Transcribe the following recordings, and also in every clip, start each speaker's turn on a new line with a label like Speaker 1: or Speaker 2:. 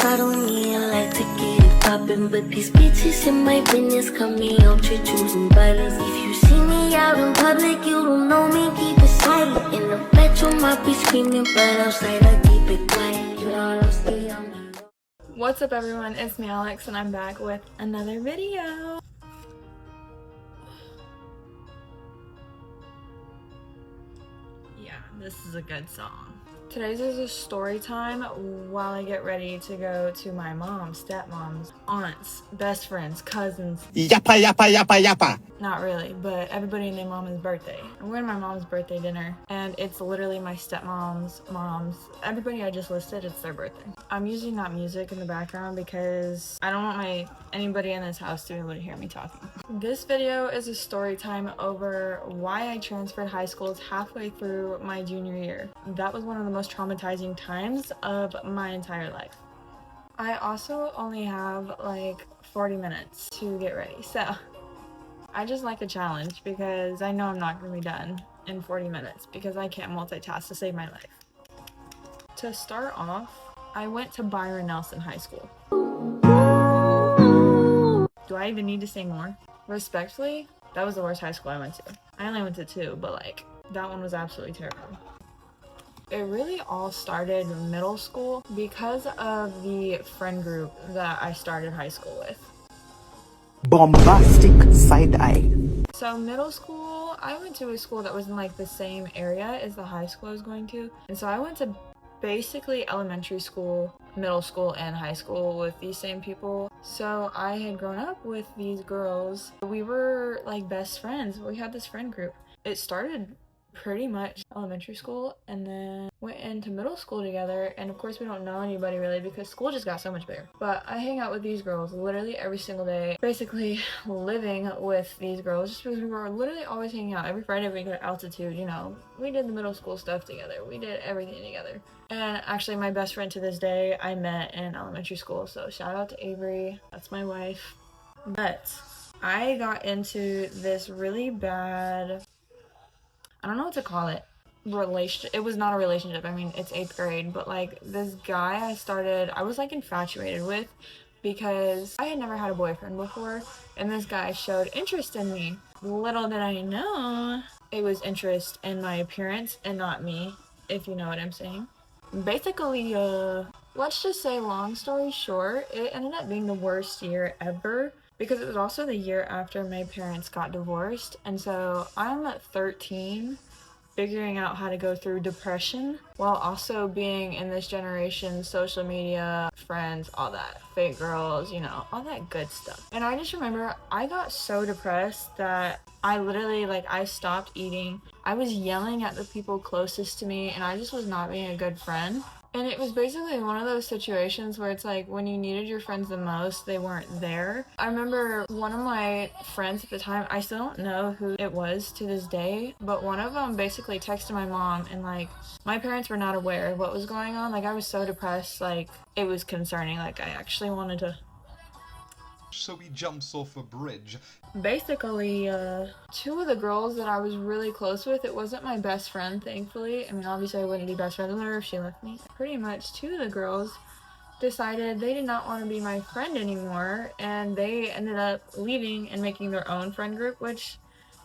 Speaker 1: I don't need like to get it poppin', but these bitches in my business cut me off to choosing violence. If you see me out in public, you don't know me, keep it silent. In the bedroom, I be screaming, but outside I keep it quiet. You know, I don't stay on me.
Speaker 2: What's up everyone, it's me Alex and I'm back with another video. Yeah, this is a good song. Today's is a story time while I get ready to go to my mom's, stepmom's, aunts, best friends, cousins.
Speaker 3: Yappa, yappa, yappa, yappa.
Speaker 2: Not really, but everybody in their mom's birthday. I'm going to my mom's birthday dinner, and it's literally my stepmom's, mom's, everybody I just listed, it's their birthday. I'm using that music in the background because I don't want anybody in this house to be able to hear me talking. This video is a story time over why I transferred high schools halfway through my junior year. That was one of the most traumatizing times of my entire life. I also only have like 40 minutes to get ready, so I just like a challenge because I know I'm not going to be done in 40 minutes because I can't multitask to save my life. To start off, I went to Byron Nelson High School. Do I even need to say more? Respectfully, that was the worst high school I went to. I only went to 2, but like, that one was absolutely terrible. It really all started in middle school because of the friend group that I started high school with.
Speaker 3: Bombastic side eye.
Speaker 2: So middle school, I went to a school that was in like the same area as the high school I was going to. And so I went to basically elementary school, middle school, and high school with these same people. So I had grown up with these girls. We were like best friends. We had this friend group. It started pretty much elementary school and then went into middle school together, and of course we don't know anybody really because school just got so much bigger. But I hang out with these girls literally every single day, basically living with these girls just because we were literally always hanging out. Every Friday we go to Altitude, you know, we did the middle school stuff together, we did everything together. And actually my best friend to this day I met in elementary school, so shout out to Avery, that's my wife. But I got into this really bad, I don't know what to call it, relationship. It was not a relationship. I mean, it's 8th grade, but like this guy I was like infatuated with because I had never had a boyfriend before, and this guy showed interest in me. Little did I know it was interest in my appearance and not me, if you know what I'm saying. Basically, let's just say long story short, it ended up being the worst year ever. Because it was also the year after my parents got divorced, and so I'm at 13 figuring out how to go through depression while also being in this generation, social media, friends, all that, fake girls, you know, all that good stuff. And I just remember I got so depressed that I literally, like, I stopped eating. I was yelling at the people closest to me, and I just was not being a good friend. And it was basically one of those situations where it's like when you needed your friends the most, they weren't there. I remember one of my friends at the time, I still don't know who it was to this day, but one of them basically texted my mom, and like my parents were not aware of what was going on. Like I was so depressed, like it was concerning. Like I actually wanted to.
Speaker 4: So he jumps off a bridge.
Speaker 2: Basically, 2 of the girls that I was really close with, it wasn't my best friend, thankfully. I mean, obviously I wouldn't be best friends with her if she left me. Pretty much 2 of the girls decided they did not want to be my friend anymore, and they ended up leaving and making their own friend group, which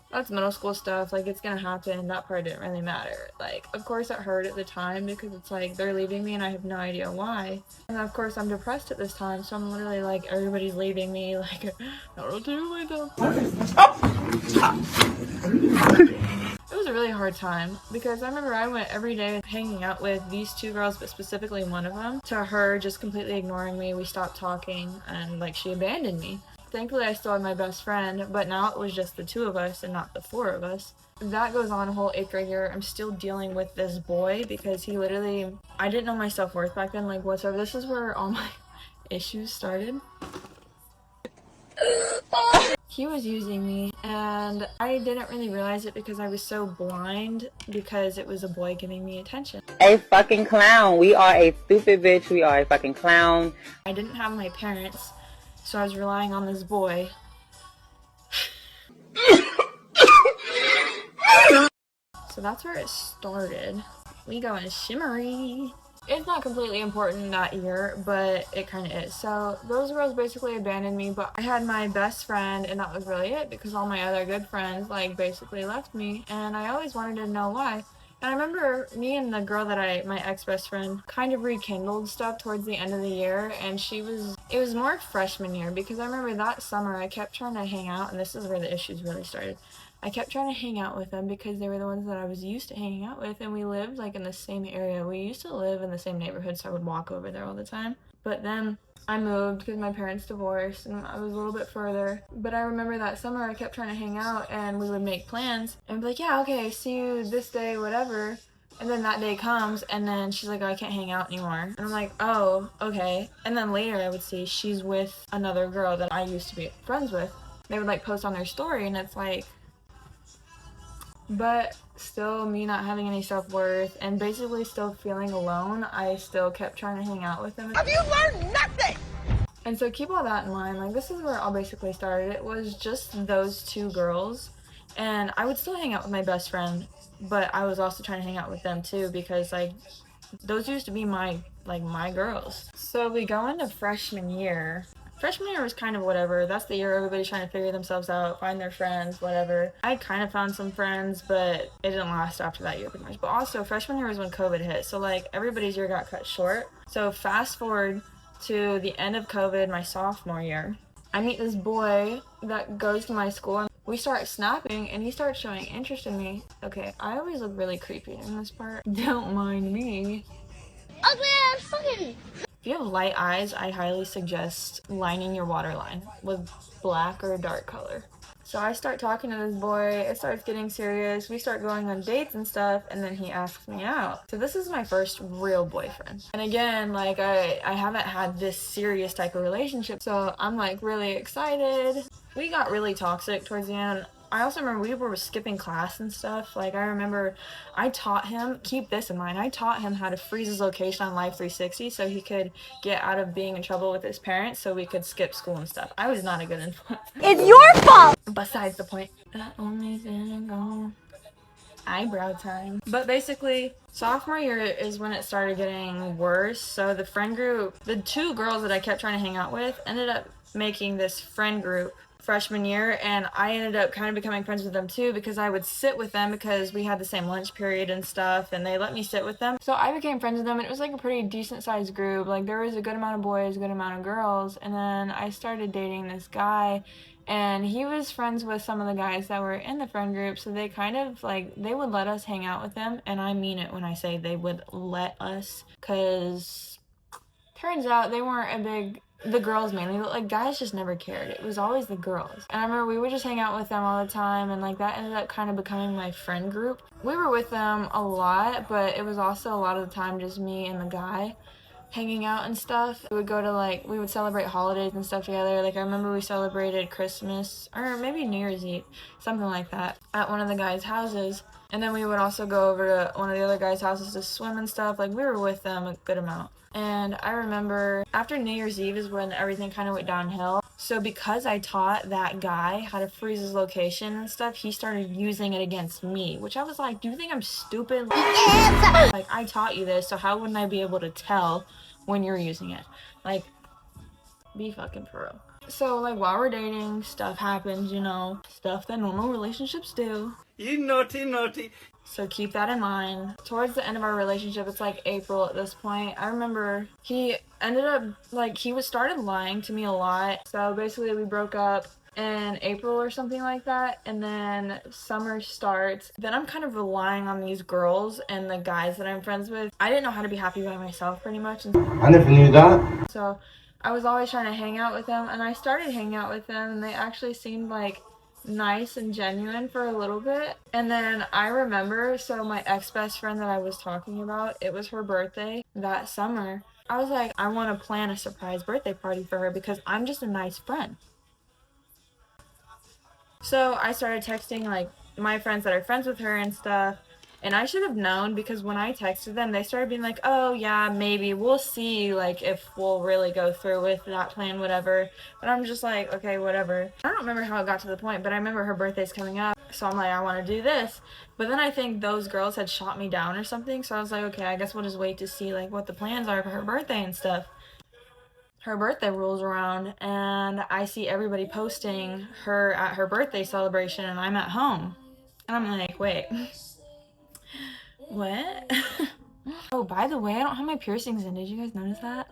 Speaker 2: that's middle school stuff. Like, it's gonna happen. That part didn't really matter. Like, of course it hurt at the time because it's like they're leaving me and I have no idea why. And of course I'm depressed at this time, so I'm literally like, everybody's leaving me. Like, I don't know what to do with myself. It was a really hard time because I remember I went every day hanging out with these 2 girls, but specifically one of them, to her just completely ignoring me. We stopped talking and like she abandoned me. Thankfully, I still had my best friend, but now it was just the 2 of us and not the 4 of us. That goes on a whole 8th grade year. I'm still dealing with this boy because he literally, I didn't know my self-worth back then, like whatsoever. This is where all my issues started. He was using me, and I didn't really realize it because I was so blind because it was a boy giving me attention.
Speaker 5: A fucking clown. We are a stupid bitch. We are a fucking clown.
Speaker 2: I didn't have my parents, so I was relying on this boy. So that's where it started. We going shimmery. It's not completely important that year, but it kind of is. So those girls basically abandoned me, but I had my best friend, and that was really it, because all my other good friends like basically left me, and I always wanted to know why. And I remember me and the girl that my ex-best friend, kind of rekindled stuff towards the end of the year, and it was more freshman year, because I remember that summer I kept trying to hang out, and this is where the issues really started. I kept trying to hang out with them because they were the ones that I was used to hanging out with, and we lived like in the same area. We used to live in the same neighborhood, so I would walk over there all the time. But then I moved because my parents divorced and I was a little bit further. But I remember that summer I kept trying to hang out, and we would make plans and be like, yeah, okay, see you this day, whatever. And then that day comes, and then she's like, oh, I can't hang out anymore. And I'm like, oh, okay. And then later I would see she's with another girl that I used to be friends with. They would like post on their story, and it's like, but still, me not having any self-worth and basically still feeling alone, I still kept trying to hang out with them. Have you learned nothing? And so keep all that in mind. Like, this is where it all basically started. It was just those two girls, and I would still hang out with my best friend, but I was also trying to hang out with them too, because like those used to be my girls. So we go into freshman year. Freshman year was kind of whatever. That's the year everybody's trying to figure themselves out, find their friends, whatever. I kind of found some friends, but it didn't last after that year pretty much. But also, freshman year was when COVID hit, so like everybody's year got cut short. So fast forward to the end of COVID, my sophomore year. I meet this boy that goes to my school, and we start snapping, and he starts showing interest in me. Okay, I always look really creepy in this part. Don't mind me.
Speaker 1: Ugly ass fucking.
Speaker 2: If you have light eyes, I highly suggest lining your waterline with black or a dark color. So I start talking to this boy, it starts getting serious, we start going on dates and stuff, and then he asks me out. So this is my first real boyfriend. And again, like I haven't had this serious type of relationship, so I'm like really excited. We got really toxic towards the end. I also remember we were skipping class and stuff. Like, I remember I taught him, keep this in mind, I taught him how to freeze his location on Life 360 so he could get out of being in trouble with his parents so we could skip school and stuff. I was not a good influence.
Speaker 1: It's your fault!
Speaker 2: Besides the point. That only thing gone. Eyebrow time. But basically, sophomore year is when it started getting worse. So the friend group, the two girls that I kept trying to hang out with, ended up making this friend group freshman year, and I ended up kind of becoming friends with them too, because I would sit with them because we had the same lunch period and stuff, and they let me sit with them. So I became friends with them, and it was like a pretty decent sized group. Like, there was a good amount of boys, a good amount of girls, and then I started dating this guy, and he was friends with some of the guys that were in the friend group, so they kind of like, they would let us hang out with them, and I mean it when I say they would let us, because turns out they weren't a big, the girls mainly, but like guys just never cared. It was always the girls. And I remember we would just hang out with them all the time, and like that ended up kind of becoming my friend group. We were with them a lot, but it was also a lot of the time just me and the guy hanging out and stuff. We would go to like, we would celebrate holidays and stuff together. Like, I remember we celebrated Christmas, or maybe New Year's Eve, something like that, at one of the guys' houses. And then we would also go over to one of the other guys' houses to swim and stuff. Like, we were with them a good amount. And I remember after New Year's Eve is when everything kind of went downhill. So because I taught that guy how to freeze his location and stuff, he started using it against me, which I was like, do you think I'm stupid? Like, I taught you this, so how wouldn't I be able to tell when you're using it? Like, be fucking for real. So, like, while we're dating, stuff happens, you know, stuff that normal relationships do.
Speaker 3: You naughty, naughty.
Speaker 2: So keep that in mind. Towards the end of our relationship, it's like April at this point, I remember he ended up, like, he started lying to me a lot. So basically we broke up in April or something like that, and then summer starts. Then I'm kind of relying on these girls and the guys that I'm friends with. I didn't know how to be happy by myself pretty much.
Speaker 3: I never knew that.
Speaker 2: So I was always trying to hang out with them, and I started hanging out with them, and they actually seemed like nice and genuine for a little bit. And then I remember, so my ex-best friend that I was talking about, it was her birthday that summer. I was like, I want to plan a surprise birthday party for her because I'm just a nice friend. So I started texting like my friends that are friends with her and stuff, And I should have known, because when I texted them, they started being like, oh yeah, maybe, we'll see, like, if we'll really go through with that plan, whatever. But I'm just like, okay, whatever. I don't remember how it got to the point, but I remember her birthday's coming up, so I'm like, I want to do this. But then I think those girls had shot me down or something, so I was like, okay, I guess we'll just wait to see, like, what the plans are for her birthday and stuff. Her birthday rolls around, and I see everybody posting her at her birthday celebration, and I'm at home. And I'm like, wait. What? Oh, by the way, I don't have my piercings in. Did you guys notice that?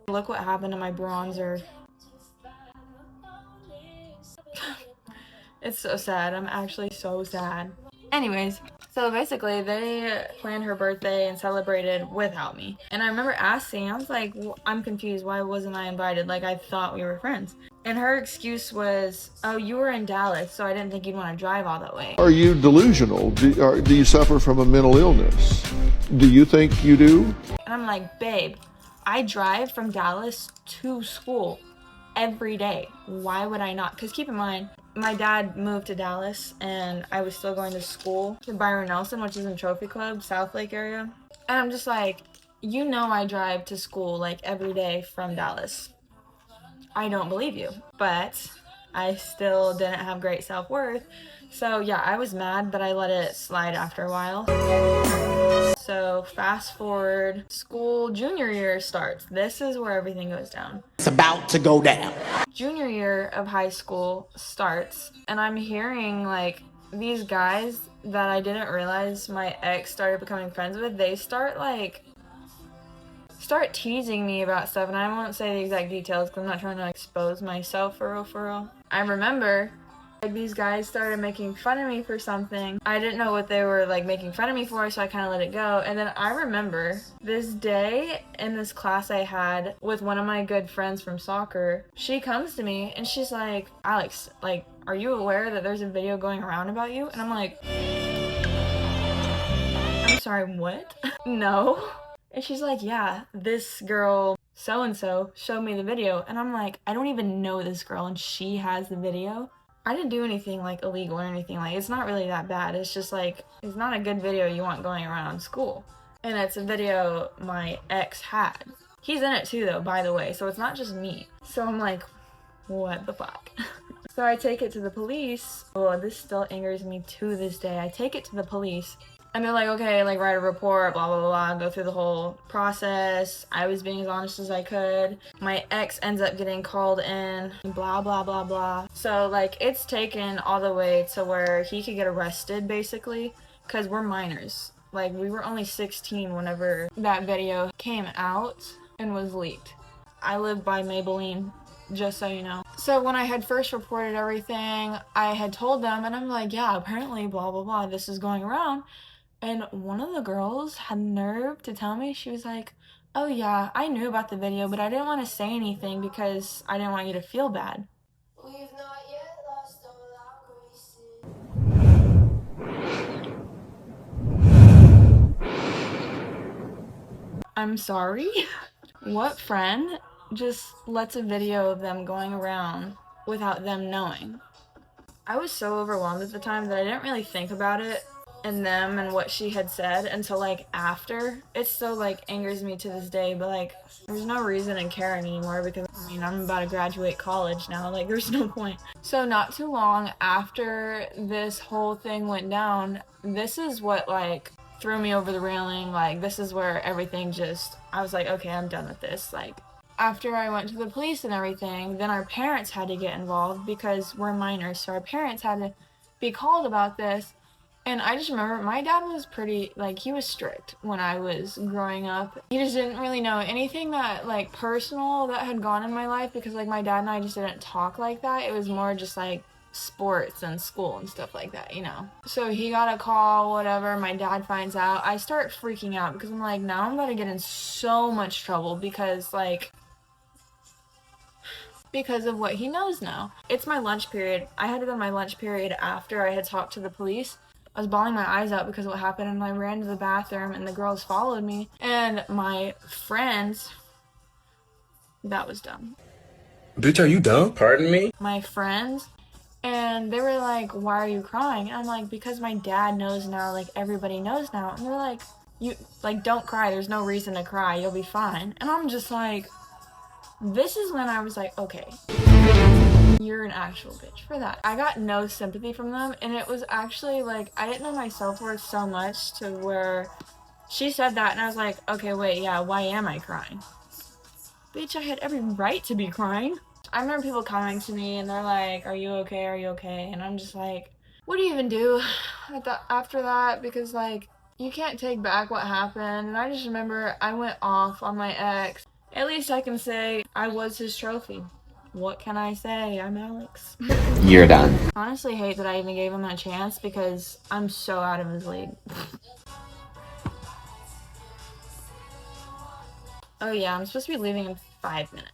Speaker 2: Look what happened to my bronzer. It's so sad. I'm actually so sad. Anyways, so basically they planned her birthday and celebrated without me. And I remember asking, I was like, I'm confused. Why wasn't I invited? Like, I thought we were friends. And her excuse was, oh, you were in Dallas, so I didn't think you'd want to drive all that way.
Speaker 6: Are you delusional? Do you suffer from a mental illness? Do you think you do?
Speaker 2: And I'm like, babe, I drive from Dallas to school every day. Why would I not? Because keep in mind, my dad moved to Dallas and I was still going to school to Byron Nelson, which is in Trophy Club, South Lake area. And I'm just like, you know I drive to school like every day from Dallas. I don't believe you. But I still didn't have great self-worth. So yeah, I was mad, but I let it slide after a while. So fast forward, school junior year starts. This is where everything goes down.
Speaker 7: It's about to go down.
Speaker 2: Junior year of high school starts, and I'm hearing like these guys that I didn't realize my ex started becoming friends with, they start teasing me about stuff, and I won't say the exact details because I'm not trying to expose myself for real. I remember like these guys started making fun of me for something. I didn't know what they were like making fun of me for, so I kind of let it go. And then I remember this day in this class I had with one of my good friends from soccer. She comes to me and she's like, Alex, like, are you aware that there's a video going around about you? And I'm like, I'm sorry, what? No. And she's like, yeah, this girl so-and-so showed me the video. And I'm like, I don't even know this girl and she has the video. I didn't do anything like illegal or anything. Like, it's not really that bad. It's just like, it's not a good video you want going around school. And it's a video my ex had. He's in it too though, by the way, so it's not just me. So I'm like, what the fuck? So I take it to the police. Oh, this still angers me to this day. I take it to the police and they're like, okay, like write a report, blah, blah, blah, blah, go through the whole process. I was being as honest as I could. My ex ends up getting called in, blah, blah, blah, blah. So like it's taken all the way to where he could get arrested basically, because we're minors. Like we were only 16 whenever that video came out and was leaked. I live by Maybelline, just so you know. So when I had first reported everything, I had told them and I'm like, yeah, apparently blah, blah, blah, this is going around. And one of the girls had nerve to tell me, she was like, oh yeah, I knew about the video, but I didn't want to say anything because I didn't want you to feel bad. We've not yet lost all our I'm sorry? What friend just lets a video of them going around without them knowing? I was so overwhelmed at the time that I didn't really think about it and them and what she had said until like after. It still like angers me to this day, but like there's no reason to care anymore because I mean I'm about to graduate college now, like there's no point. So not too long after this whole thing went down, this is what like threw me over the railing. Like this is where everything just, I was like, okay, I'm done with this. Like after I went to the police and everything, then our parents had to get involved because we're minors, so our parents had to be called about this. And I just remember my dad was pretty, like, he was strict when I was growing up. He just didn't really know anything that, like, personal that had gone in my life because, like, my dad and I just didn't talk like that. It was more just, like, sports and school and stuff like that, you know? So he got a call, whatever, my dad finds out. I start freaking out because I'm like, now I'm about to get in so much trouble because, like, because of what he knows now. It's my lunch period. I had it on my lunch period after I had talked to the police. I was bawling my eyes out because of what happened, and I ran to the bathroom and the girls followed me, and my friends, that was dumb.
Speaker 8: Bitch, are you dumb? Pardon me?
Speaker 2: My friends And they were like, why are you crying? And I'm like, because my dad knows now, like everybody knows now. And they're like, you like don't cry, there's no reason to cry, you'll be fine. And I'm just like, this is when I was like, okay, you're an actual bitch for that. I got no sympathy from them, and it was actually like, I didn't know my self-worth so much to where she said that and I was like, okay, wait, yeah, why am I crying? Bitch, I had every right to be crying. I remember people coming to me and they're like, are you okay, are you okay? And I'm just like, what do you even do after that? Because like, you can't take back what happened. And I just remember I went off on my ex. At least I can say I was his trophy. What can I say? I'm Alex.
Speaker 5: You're done.
Speaker 2: Honestly hate that I even gave him a chance because I'm so out of his league. Oh yeah, I'm supposed to be leaving in 5 minutes.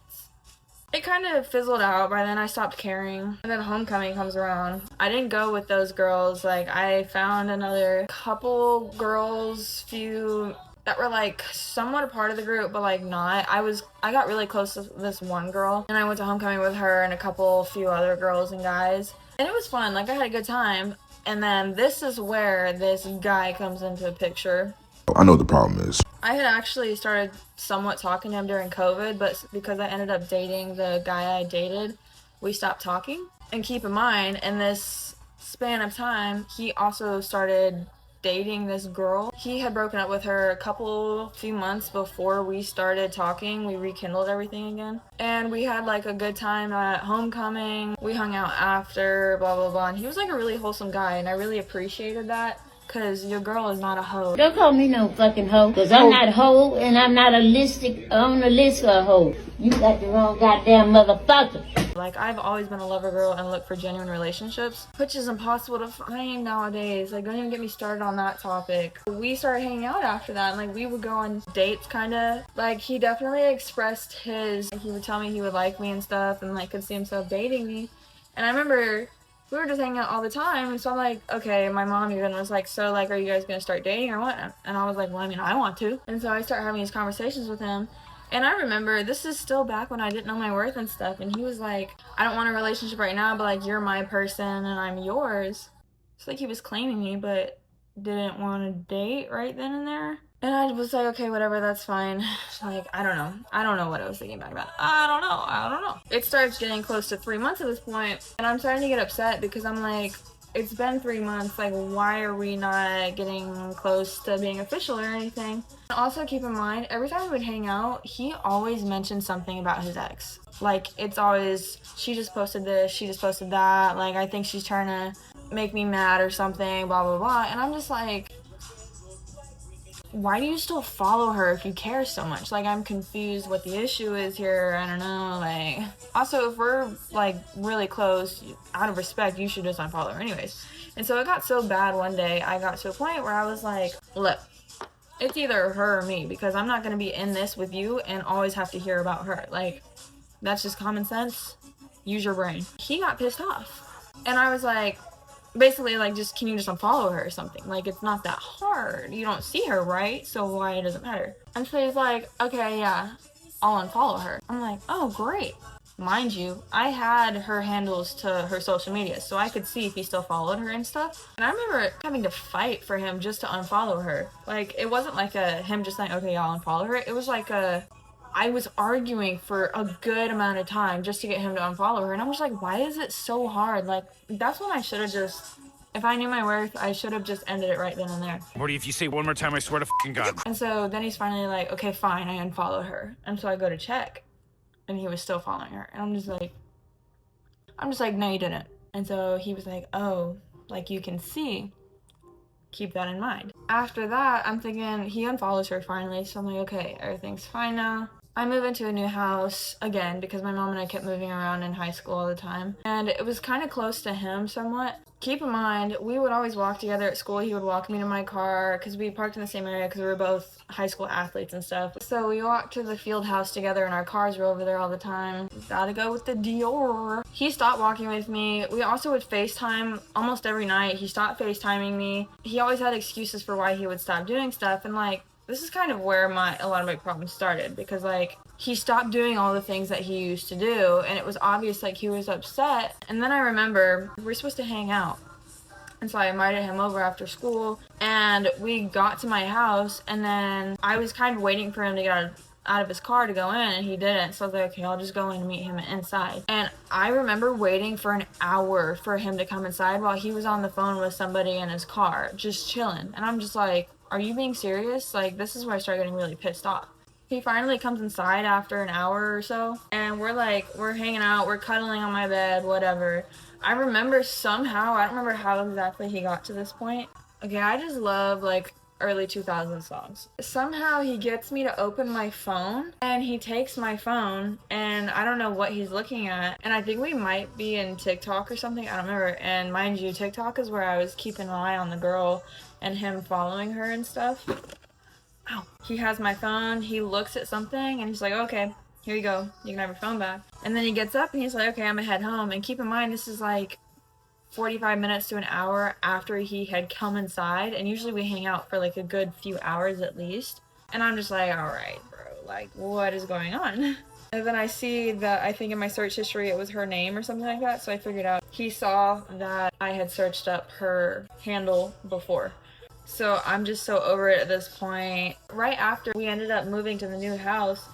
Speaker 2: It kind of fizzled out. By then I stopped caring. And then homecoming comes around. I didn't go with those girls. Like, I found another couple girls, few that were like somewhat a part of the group, but like not. I got really close to this one girl, and I went to homecoming with her and a few other girls and guys. And it was fun. Like, I had a good time. And then this is where this guy comes into the picture.
Speaker 7: I know the problem is.
Speaker 2: I had actually started somewhat talking to him during COVID, but because I ended up dating the guy I dated, we stopped talking. And keep in mind, in this span of time, he also started dating this girl. He had broken up with her a few months before we started talking. We rekindled everything again. And we had like a good time at homecoming. We hung out after, blah, blah, blah. And he was like a really wholesome guy, and I really appreciated that. Cause your girl is not a hoe.
Speaker 8: Don't call me no fucking hoe, cause I'm not a hoe, and I'm not on the list for a hoe. You got the wrong goddamn motherfucker.
Speaker 2: Like, I've always been a lover girl and look for genuine relationships, which is impossible to find nowadays. Like, don't even get me started on that topic. We started hanging out after that, and like, we would go on dates, kinda. Like, he definitely expressed he would tell me he would like me and stuff, and like, could see himself dating me. And I remember we were just hanging out all the time, and so I'm like, okay, my mom even was like, so like, are you guys gonna start dating or what? And I was like, well, I mean, I want to. And so I started having these conversations with him, and I remember, this is still back when I didn't know my worth and stuff, and he was like, I don't want a relationship right now, but like, you're my person and I'm yours. It's like he was claiming me, but didn't want to date right then and there. And I was like, okay, whatever, that's fine. Like, I don't know what I was thinking back then. I don't know. It starts getting close to 3 months at this point, and I'm starting to get upset because I'm like, it's been 3 months, like, why are we not getting close to being official or anything? And also keep in mind, every time we would hang out, he always mentioned something about his ex. Like, it's always, she just posted this, she just posted that, like, I think she's trying to make me mad or something, blah, blah, blah. And I'm just like, why do you still follow her if you care so much? Like, I'm confused what the issue is here. I don't know. Like, also, if we're like really close, out of respect, you should just unfollow her anyways. And so it got so bad one day, I got to a point where I was like, look, it's either her or me, because I'm not going to be in this with you and always have to hear about her. Like, that's just common sense. Use your brain. He got pissed off, and I was like, basically, like, just, can you just unfollow her or something? Like, it's not that hard. You don't see her, right? So why it doesn't matter? And so he's like, okay, yeah, I'll unfollow her. I'm like, oh, great. Mind you, I had her handles to her social media, so I could see if he still followed her and stuff. And I remember having to fight for him just to unfollow her. Like, it wasn't like him just saying, okay, I'll unfollow her. It was like I was arguing for a good amount of time just to get him to unfollow her. And I was like, why is it so hard? Like, that's when I should have just, if I knew my worth, I should have just ended it right then and there.
Speaker 9: Morty, if you say one more time, I swear to fucking God.
Speaker 2: And so then he's finally like, okay, fine, I unfollow her. And so I go to check, and he was still following her. And I'm just like, no, you didn't. And so he was like, oh, like, you can see. Keep that in mind. After that, I'm thinking, he unfollows her finally. So I'm like, okay, everything's fine now. I move into a new house again because my mom and I kept moving around in high school all the time. And it was kind of close to him somewhat. Keep in mind, we would always walk together at school. He would walk me to my car because we parked in the same area because we were both high school athletes and stuff. So we walked to the field house together, and our cars were over there all the time. Gotta go with the Dior. He stopped walking with me. We also would FaceTime almost every night. He stopped FaceTiming me. He always had excuses for why he would stop doing stuff. And like, This is kind of where a lot of my problems started, because like he stopped doing all the things that he used to do, and it was obvious like he was upset. And then I remember we were supposed to hang out, and so I invited him over after school, and we got to my house, and then I was kind of waiting for him to get out of his car to go in, and he didn't. So I was like, okay, I'll just go in and meet him inside. And I remember waiting for an hour for him to come inside while he was on the phone with somebody in his car, just chilling. And I'm just like, are you being serious? Like, this is where I start getting really pissed off. He finally comes inside after an hour or so, and we're hanging out, we're cuddling on my bed, whatever. I remember somehow, I don't remember how exactly he got to this point. Okay, I just love like early 2000s songs. Somehow he gets me to open my phone, and he takes my phone, and I don't know what he's looking at, and I think we might be in TikTok or something, I don't remember. And mind you, TikTok is where I was keeping an eye on the girl and him following her and stuff. Ow. He has my phone, he looks at something, and he's like, okay, here you go, you can have your phone back. And then he gets up and he's like, okay, I'm gonna head home. And keep in mind, this is like 45 minutes to an hour after he had come inside, and usually we hang out for like a good few hours at least. And I'm just like, all right, bro, like, what is going on? And then I see that, I think in my search history it was her name or something like that, so I figured out he saw that I had searched up her handle before. So I'm just so over it at this point. Right after we ended up moving to the new house,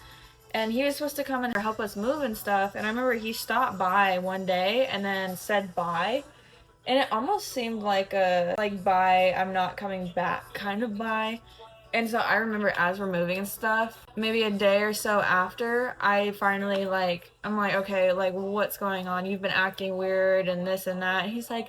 Speaker 2: and he was supposed to come and help us move and stuff, and I remember he stopped by one day and then said bye. And it almost seemed like a, like, bye, I'm not coming back kind of bye. And so I remember as we're moving and stuff, maybe a day or so after, I finally, like, I'm like, okay, like, what's going on? You've been acting weird and this and that. And he's like,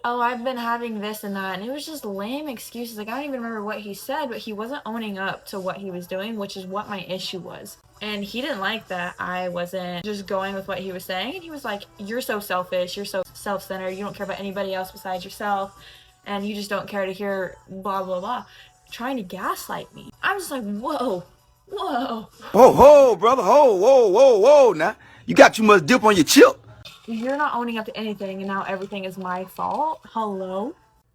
Speaker 2: oh, I've been having this and that. And it was just lame excuses. Like, I don't even remember what he said, but he wasn't owning up to what he was doing, which is what my issue was. And he didn't like that I wasn't just going with what he was saying. And he was like, you're so selfish, you're so self-centered, you don't care about anybody else besides yourself, and you just don't care to hear blah, blah, blah. Trying to gaslight me. I'm just like, whoa.
Speaker 7: Ho, brother, whoa. Now, you got too much dip on your chip.
Speaker 2: You're not owning up to anything, and now everything is my fault. Hello?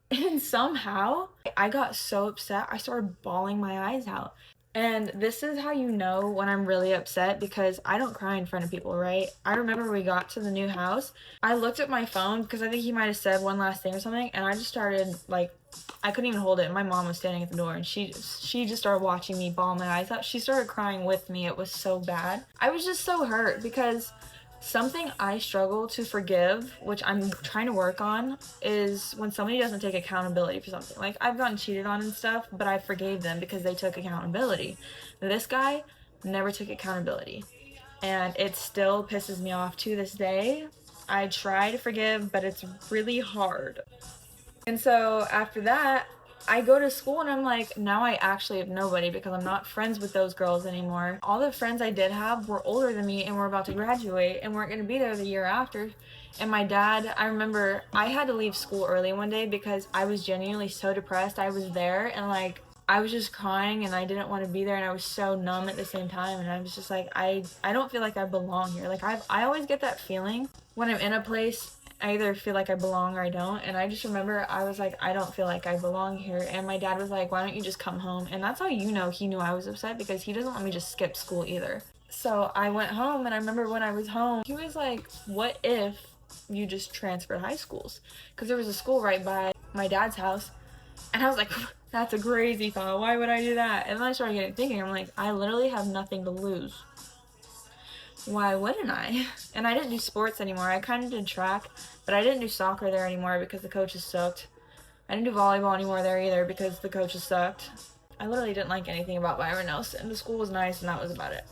Speaker 2: And somehow, I got so upset, I started bawling my eyes out. And this is how you know when I'm really upset, because I don't cry in front of people, right? I remember we got to the new house, I looked at my phone, because I think he might have said one last thing or something, and I just started, like, I couldn't even hold it. My mom was standing at the door, and she just started watching me bawl my eyes out. She started crying with me. It was so bad. I was just so hurt, because something I struggle to forgive, which I'm trying to work on, is when somebody doesn't take accountability for something. Like, I've gotten cheated on and stuff, but I forgave them because they took accountability. This guy never took accountability, and it still pisses me off to this day. I try to forgive, but it's really hard. And so after that, I go to school and I'm like, now I actually have nobody, because I'm not friends with those girls anymore. All the friends I did have were older than me and were about to graduate and weren't going to be there the year after. And my dad, I remember I had to leave school early one day because I was genuinely so depressed. I was there and like, I was just crying and I didn't want to be there, and I was so numb at the same time, and I was just like, I don't feel like I belong here. Like, I always get that feeling when I'm in a place. I either feel like I belong or I don't, and I just remember I was like, I don't feel like I belong here. And my dad was like, why don't you just come home? And that's how you know he knew I was upset, because he doesn't let me just skip school either. So I went home, and I remember when I was home, he was like, what if you just transferred high schools? Because there was a school right by my dad's house, and I was like, that's a crazy thought, why would I do that? And then I started getting thinking, I'm like, I literally have nothing to lose. Why wouldn't I? And I didn't do sports anymore. I kind of did track, but I didn't do soccer there anymore because the coaches sucked. I didn't do volleyball anymore there either because the coaches sucked. I literally didn't like anything about Byron Nelson. The school was nice, and that was about it.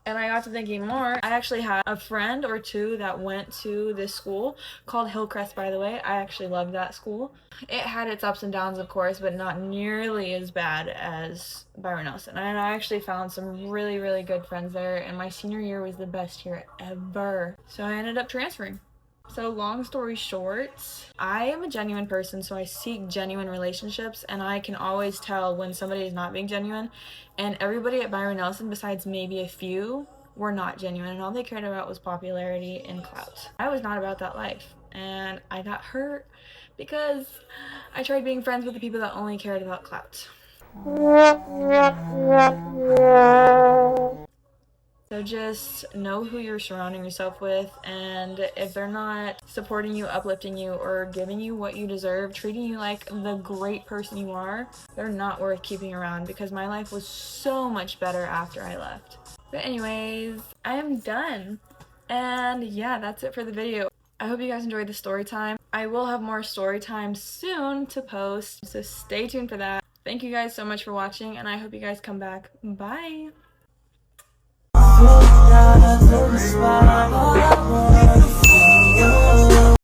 Speaker 2: And I got to thinking more. I actually had a friend or two that went to this school called Hillcrest, by the way. I actually loved that school. It had its ups and downs, of course, but not nearly as bad as Byron Nelson. And I actually found some really, really good friends there, and my senior year was the best year ever. So I ended up transferring. So long story short, I am a genuine person, so I seek genuine relationships, and I can always tell when somebody is not being genuine. And everybody at Byron Nelson, besides maybe a few, were not genuine, and all they cared about was popularity and clout. I was not about that life, and I got hurt because I tried being friends with the people that only cared about clout. So just know who you're surrounding yourself with, and if they're not supporting you, uplifting you, or giving you what you deserve, treating you like the great person you are, they're not worth keeping around, because my life was so much better after I left. But anyways, I am done. And yeah, that's it for the video. I hope you guys enjoyed the story time. I will have more story time soon to post, so stay tuned for that. Thank you guys so much for watching, and I hope you guys come back. Bye!